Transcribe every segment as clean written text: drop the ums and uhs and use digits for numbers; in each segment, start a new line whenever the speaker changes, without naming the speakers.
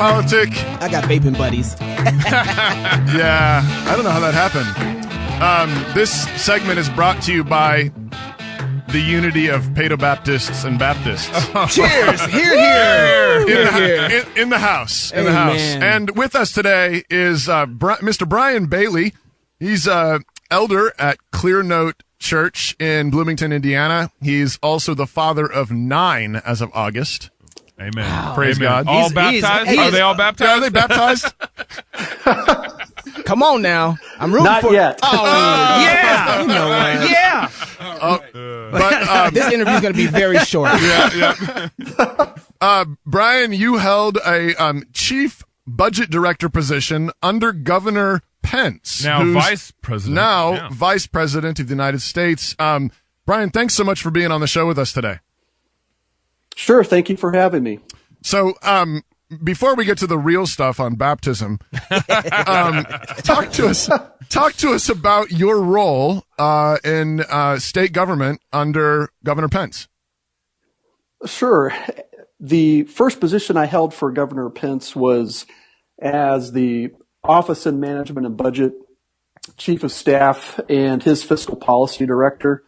politic.
I got vaping buddies.
Yeah, I don't know how that happened. This segment is brought to you by the unity of Paedo-Baptists and Baptists.
Cheers! Here.
In the house. In the
Amen.
house. And with us today is Mr. Brian Bailey. He's elder at Clear Note Church in Bloomington, Indiana. He's also the father of 9 as of August.
Amen.
Wow.
Praise God.
All baptized? Are they all baptized?
Yeah, are they baptized?
Come on now. I'm rooting
Not
for
yet.
Oh, yeah. You know what?
Yeah.
But
This interview's going to be very short.
Brian, you held a chief budget director position under Governor Pence.
Now
who's
vice president. Yeah.
Vice President of the United States. Brian, thanks so much for being on the show with us today.
Sure. Thank you for having me.
So, before we get to the real stuff on baptism, talk to us about your role in state government under Governor Pence.
Sure. The first position I held for Governor Pence was as the Office in Management and Budget Chief of Staff and his Fiscal Policy Director.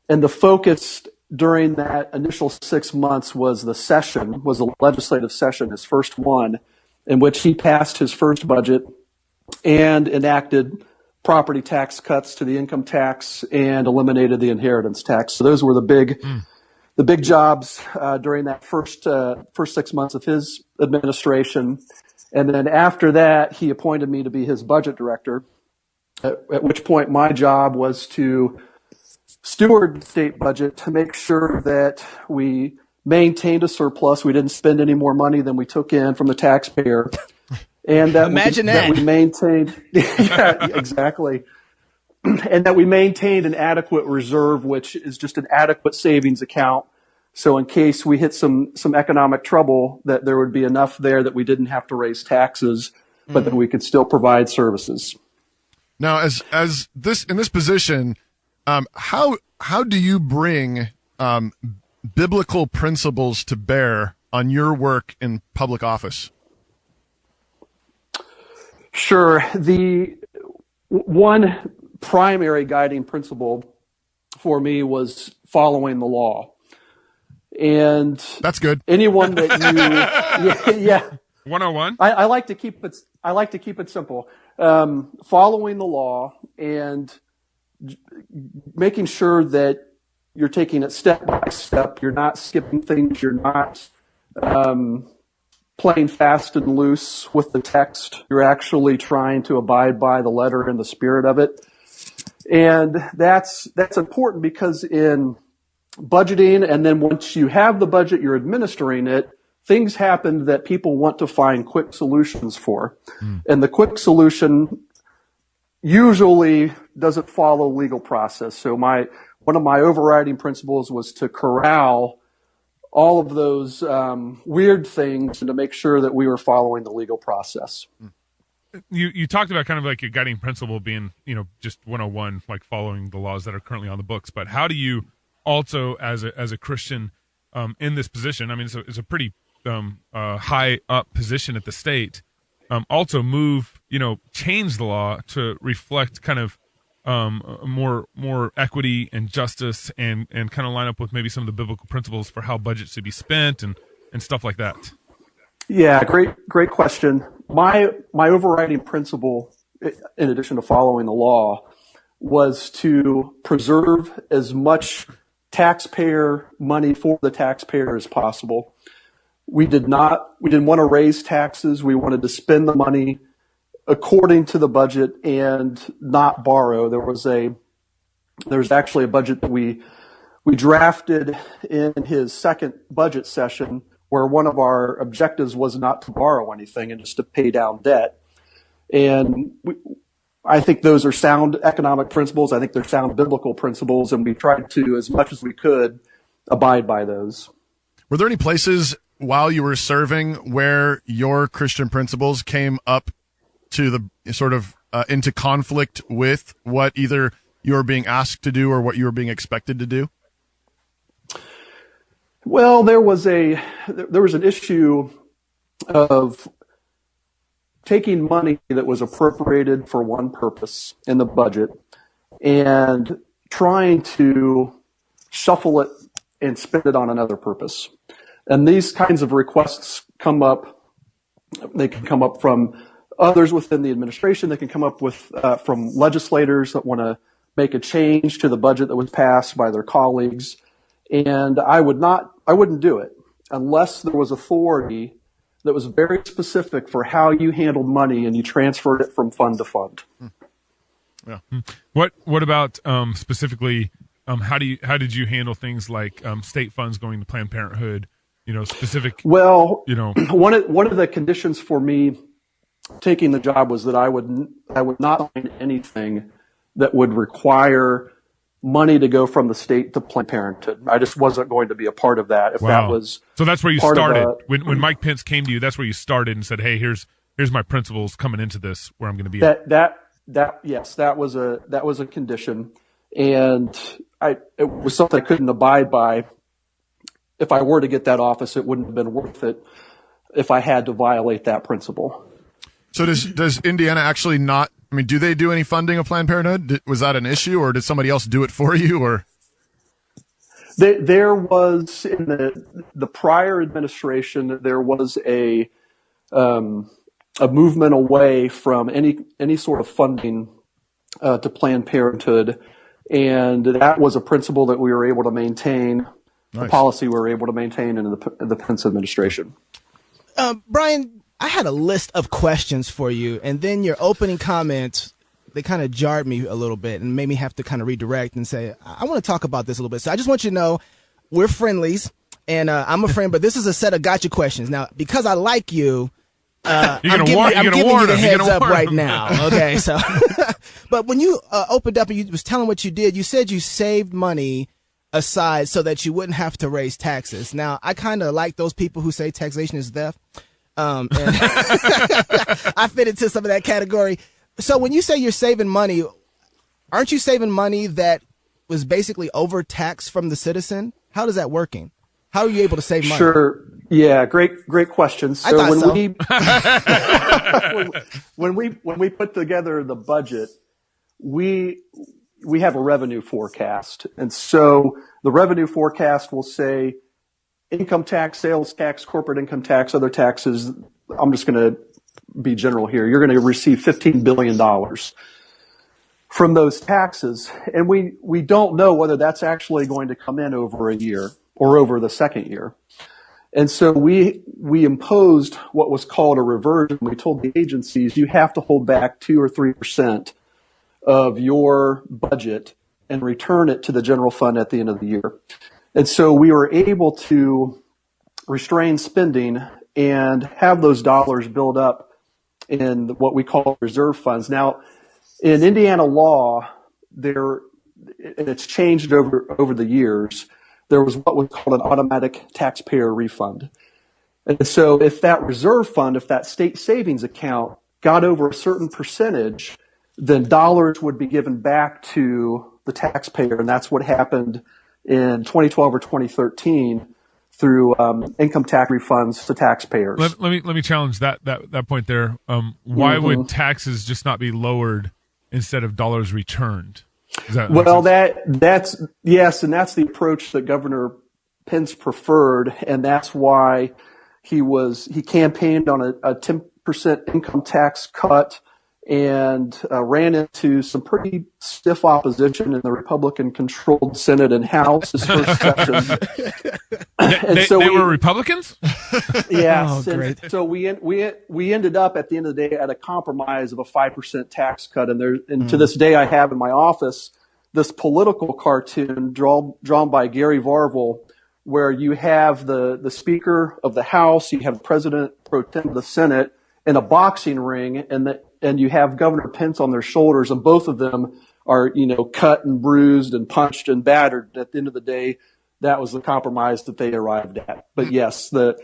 And the focus during that initial 6 months was a legislative session, his first one, in which he passed his first budget and enacted property tax cuts to the income tax and eliminated the inheritance tax. So those were the big jobs during that first 6 months of his administration. And then after that, he appointed me to be his budget director, at which point my job was to steward the state budget to make sure that we maintained a surplus. We didn't spend any more money than we took in from the taxpayer. And that we maintained, yeah, exactly. And that we maintained an adequate reserve, which is just an adequate savings account. So in case we hit some economic trouble, that there would be enough there that we didn't have to raise taxes, but that we could still provide services.
Now, as this in this position, how do you bring biblical principles to bear on your work in public office?
Sure. The one primary guiding principle for me was following the law. And
that's good.
Anyone that you, yeah.
101.
I like to keep it simple. Following the law and making sure that you're taking it step by step. You're not skipping things. You're not playing fast and loose with the text. You're actually trying to abide by the letter and the spirit of it. And that's important because in budgeting, and then once you have the budget, you're administering it, things happen that people want to find quick solutions for. And the quick solution usually doesn't follow legal process. So one of my overriding principles was to corral all of those weird things and to make sure that we were following the legal process.
You talked about kind of like a guiding principle being, just 101, like following the laws that are currently on the books. But how do you also, as a Christian in this position, I mean, it's a pretty high up position at the state, also move, change the law to reflect kind of more equity and justice and kind of line up with maybe some of the biblical principles for how budgets should be spent and stuff like that?
Yeah, great question. My overriding principle, in addition to following the law, was to preserve as much taxpayer money for the taxpayer as possible. We didn't want to raise taxes. We wanted to spend the money according to the budget and not borrow. There's actually a budget that we drafted in his second budget session where one of our objectives was not to borrow anything and just to pay down debt. And I think those are sound economic principles. I think they're sound biblical principles, and we tried to, as much as we could, abide by those.
Were there any places while you were serving where your Christian principles came up to the sort of into conflict with what either you were being asked to do or what you were being expected to do?
Well, there was an issue of taking money that was appropriated for one purpose in the budget and trying to shuffle it and spend it on another purpose. And these kinds of requests come up. They can come up from others within the administration. They can come up with from legislators that want to make a change to the budget that was passed by their colleagues. And I wouldn't do it unless there was authority that was very specific for how you handled money and you transferred it from fund to fund.
Yeah. What about specifically? How did you handle things like state funds going to Planned Parenthood? Specific.
Well, one of the conditions for me taking the job was that I would not sign anything that would require money to go from the state to Planned Parenthood. I just wasn't going to be a part of that. That was
so that's where you started. When Mike Pence came to you, that's where you started and said, "Hey, here's my principles coming into this where I'm going to be."
Yes, that was a condition, and it was something I couldn't abide by. If I were to get that office, it wouldn't have been worth it if I had to violate that principle.
So does Indiana actually not? I mean, do they do any funding of Planned Parenthood? Was that an issue, or did somebody else do it for you? Or
there was in the prior administration, there was a movement away from any sort of funding to Planned Parenthood, and that was a principle that we were able to maintain.
Nice.
A policy we were able to maintain in the Pence administration.
Brian, I had a list of questions for you, and then your opening comments, they kind of jarred me a little bit and made me have to kind of redirect and say, I want to talk about this a little bit. So I just want you to know we're friendlies, and I'm a friend, but this is a set of gotcha questions. Now, because I like you, I'm giving you the heads up right now. Okay, so, but when you opened up and you was telling what you did, you said you saved money aside so that you wouldn't have to raise taxes. Now, I kind of like those people who say taxation is theft. And I fit into some of that category. So when you say you're saving money, aren't you saving money that was basically overtaxed from the citizen? How is that working? How are you able to save money?
Sure. Yeah, great question. So when we put together the budget, we have a revenue forecast. And so the revenue forecast will say income tax, sales tax, corporate income tax, other taxes. I'm just going to be general here. You're going to receive $15 billion from those taxes. And we don't know whether that's actually going to come in over a year or over the second year. And so we imposed what was called a reversion. We told the agencies, you have to hold back 2 or 3% of your budget and return it to the general fund at the end of the year. And so we were able to restrain spending and have those dollars build up in what we call reserve funds. Now, in Indiana law, and it's changed over the years, there was what was called an automatic taxpayer refund. And so if that reserve fund, if that state savings account got over a certain percentage, then dollars would be given back to the taxpayer, and that's what happened in 2012 or 2013 through income tax refunds to taxpayers.
Let me challenge that point there. Why would taxes just not be lowered instead of dollars returned?
That's yes, and that's the approach that Governor Pence preferred, and that's why he campaigned on a 10% income tax cut and ran into some pretty stiff opposition in the Republican-controlled Senate and House his first session.
They were Republicans?
Yes.
Oh, great.
So we ended up at the end of the day at a compromise of a 5% tax cut, and to this day I have in my office this political cartoon drawn by Gary Varvel, where you have the Speaker of the House, you have the President pro tem of the Senate in a boxing ring, and you have Governor Pence on their shoulders, and both of them are, cut and bruised and punched and battered. At the end of the day, that was the compromise that they arrived at. But yes, the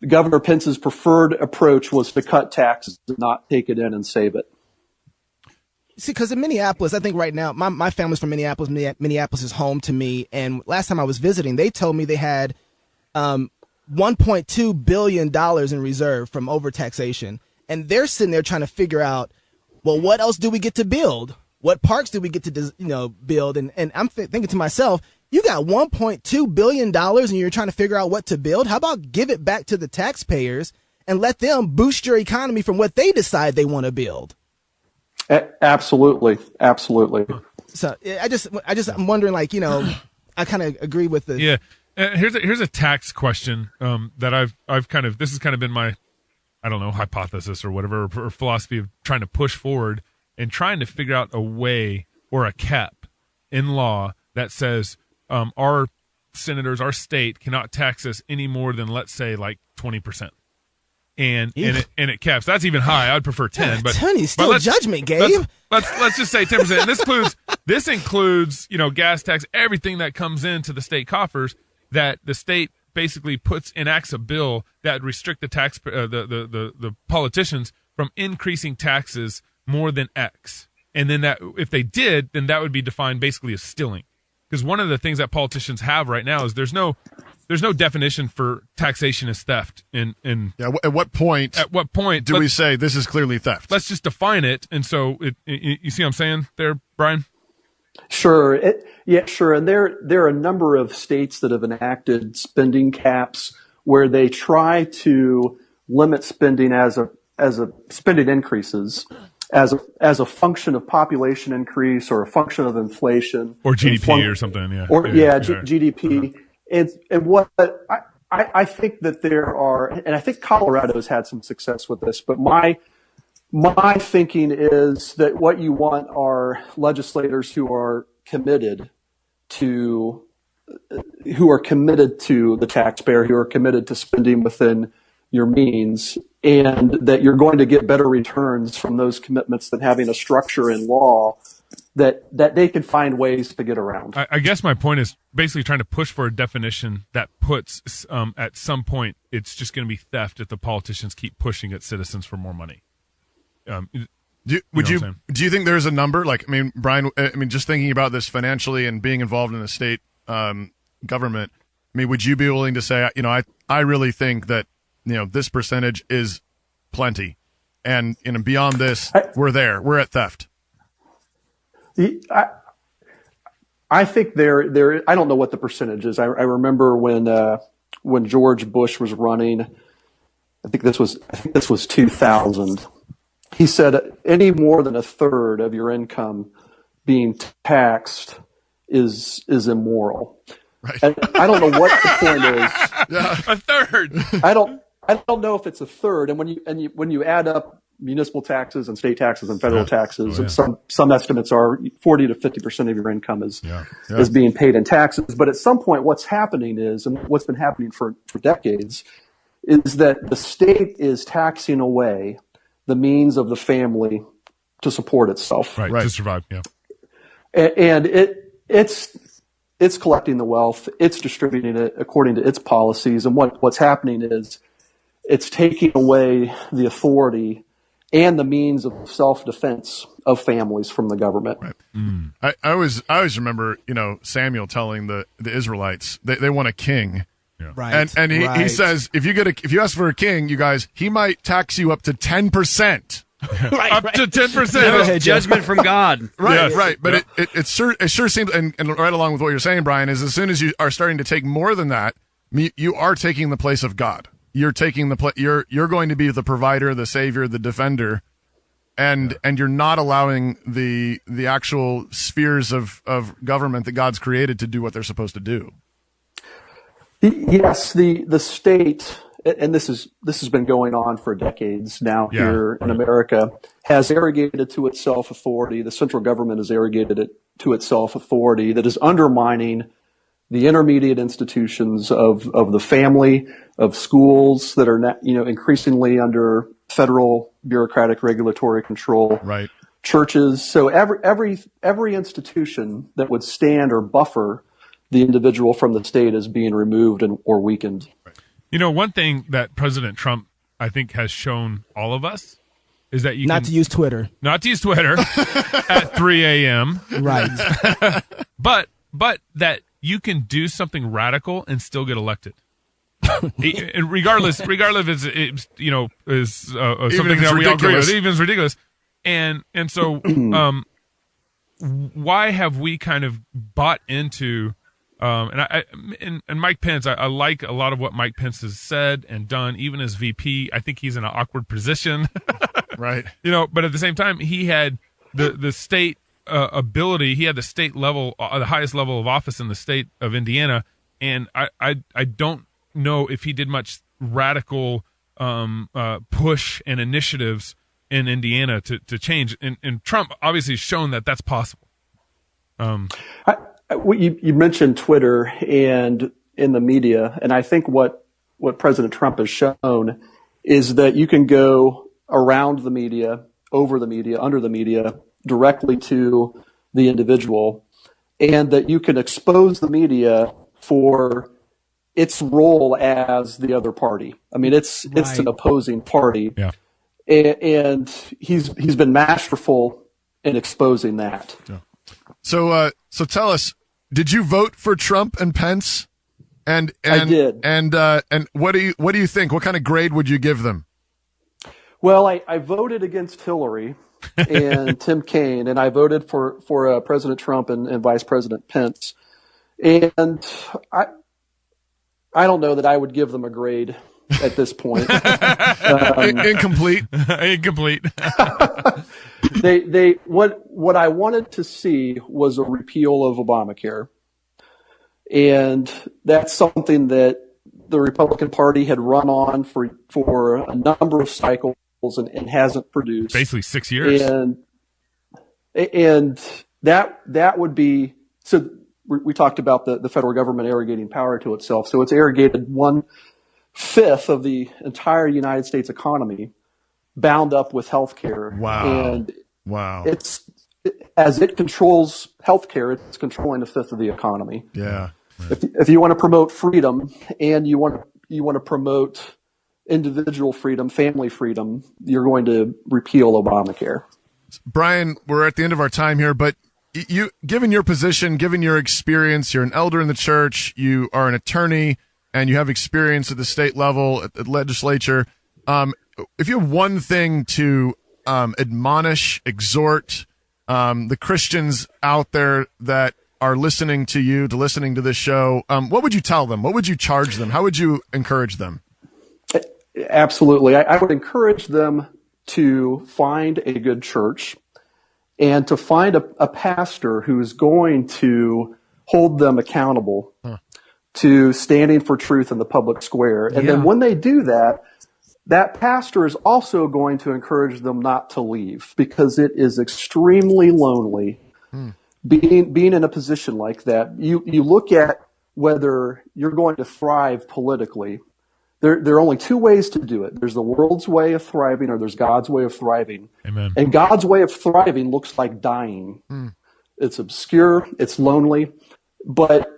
Governor Pence's preferred approach was to cut taxes and not take it in and save it.
See, because in Minneapolis, I think right now, my family's from Minneapolis. Minneapolis is home to me. And last time I was visiting, they told me they had $1.2 billion in reserve from overtaxation. and they're sitting there trying to figure out, well, what else do we get to build? What parks do we get to build? And I'm thinking to myself, you got $1.2 billion and you're trying to figure out what to build. How about give it back to the taxpayers and let them boost your economy from what they decide they want to build?
Absolutely.
So I'm wondering, like, I kind of agree with the.
Yeah. Here's a tax question that I've kind of, this has kind of been my, I don't know, hypothesis or whatever, or philosophy of trying to push forward and trying to figure out a way or a cap in law that says our senators, our state cannot tax us any more than, let's say, like 20%. And it caps. That's even high. I'd prefer 10.
Yeah,
but
10 is still judgment, Gabe.
Let's just say 10%. And this includes gas tax, everything that comes into the state coffers that the state basically enacts a bill that restrict the tax the politicians from increasing taxes more than X. And then that if they did, then that would be defined basically as stealing. Because one of the things that politicians have right now is there's no definition for taxation as theft.
At what point do we say this is clearly theft?
Let's just define it. And so you see what I'm saying there, Brian?
Sure. Sure. And there are a number of states that have enacted spending caps where they try to limit spending as a spending increases as a function of population increase or a function of inflation
or GDP or something. Yeah.
GDP. And what I think that there are, and I think Colorado's had some success with this, but my thinking is that what you want are legislators who are committed to the taxpayer, who are committed to spending within your means, and that you're going to get better returns from those commitments than having a structure in law that they can find ways to get around.
I guess my point is basically trying to push for a definition that puts at some point it's just going to be theft if the politicians keep pushing at citizens for more money.
Do you think there's a number? Like, I mean, Brian, just thinking about this financially and being involved in the state government, I mean, would you be willing to say, I really think that, this percentage is plenty, and beyond this, we're at theft?
I think there. I don't know what the percentage is. I remember when George Bush was running. I think this was 2000. He said any more than a third of your income being taxed is immoral.
Right.
And I don't know what the point is.
Yeah. A third.
I don't know if it's a third. And when you add up municipal taxes and state taxes and federal taxes, and some estimates are 40 to 50% of your income is being paid in taxes. But at some point, what's happening is, and what's been happening for decades, is that the state is taxing away the means of the family to support itself.
Right. To survive, yeah.
And it's collecting the wealth, it's distributing it according to its policies, and what's happening is it's taking away the authority and the means of self-defense of families from the government.
Right. Mm. I always remember, Samuel telling the Israelites they want a king.
Yeah.
Right.
And he says, if you ask for a king, you guys, he might tax you up to 10%.
Up to 10%.
That was judgment from God.
Right,
Yes.
right. But it sure seems, and right along with what you're saying, Brian, is as soon as you are starting to take more than that, you are taking the place of God. You're taking you're going to be the provider, the savior, the defender, and you're not allowing the actual spheres of government that God's created to do what they're supposed to do.
Yes, the state, and this has been going on for decades now here in America, has arrogated to itself authority. The central government has arrogated it to itself authority that is undermining the intermediate institutions of the family, of schools that are increasingly under federal bureaucratic regulatory control.
Right.
Churches. So every institution that would stand or buffer the individual from the state is being removed or weakened.
One thing that President Trump, I think, has shown all of us is that
not to use Twitter
at 3 a.m.
Right.
but that you can do something radical and still get elected. And regardless, it's is something
it's
that we all agree
ridiculous.
with, even if it's ridiculous. And so, why have we kind of bought into? And Mike Pence, I like a lot of what Mike Pence has said and done, even as VP. I think he's in an awkward position,
Right.
But at the same time, he had the state ability. He had the state level, the highest level of office in the state of Indiana, and I don't know if he did much radical push and initiatives in Indiana to change. And Trump obviously has shown that that's possible.
You mentioned Twitter and in the media, and I think what President Trump has shown is that you can go around the media, over the media, under the media, directly to the individual, and that you can expose the media for its role as the other party. I mean, it's an opposing party,
Yeah.
and he's been masterful in exposing that.
Yeah. So tell us, did you vote for Trump and Pence? And
I did.
And what do you think? What kind of grade would you give them?
Well, I voted against Hillary and Tim Kaine, and I voted for President Trump and Vice President Pence. And I don't know that I would give them a grade at this point.
Incomplete.
Incomplete.
What I wanted to see was a repeal of Obamacare. And that's something that the Republican Party had run on for a number of cycles and hasn't produced.
Basically 6 years.
And that would be, so we talked about the federal government arrogating power to itself. So it's arrogated 1/5 of the entire United States economy bound up with healthcare.
Wow.
And
Wow.
as it controls healthcare, it's controlling 1/5 of the economy.
Yeah.
If you want to promote freedom and you want to promote individual freedom, family freedom, you're going to repeal Obamacare.
Brian, we're at the end of our time here, but you, given your position, given your experience, you're an elder in the church, you are an attorney, and you have experience at the state level, at the legislature. If you have one thing to admonish, exhort the Christians out there that are listening to this show, what would you tell them? What would you charge them? How would you encourage them?
Absolutely. I would encourage them to find a good church and to find a pastor who's going to hold them accountable to standing for truth in the public square. And then when they do that, that pastor is also going to encourage them not to leave, because it is extremely lonely being in a position like that. You look at whether you're going to thrive politically. There are only two ways to do it. There's the world's way of thriving, or there's God's way of thriving.
Amen.
And God's way of thriving looks like dying. It's obscure, it's lonely, but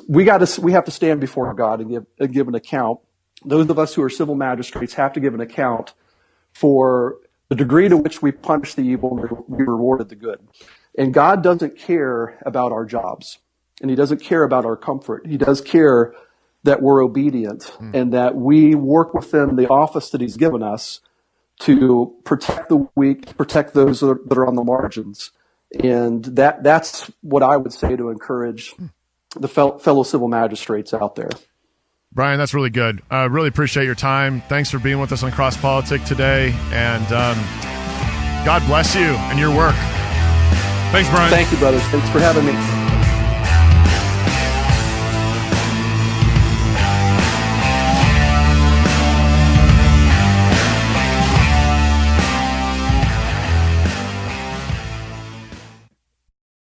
we have to stand before God and give an account. Those of us who are civil magistrates have to give an account for the degree to which we punish the evil and we rewarded the good. And God doesn't care about our jobs, and He doesn't care about our comfort. He does care that we're obedient and that we work within the office that He's given us to protect the weak, protect those that are on the margins. And that's what I would say to encourage the fellow civil magistrates out there.
Brian, that's really good. I really appreciate your time. Thanks for being with us on Cross Politic today. And God bless you and your work.
Thanks, Brian.
Thank you, brothers. Thanks for having me.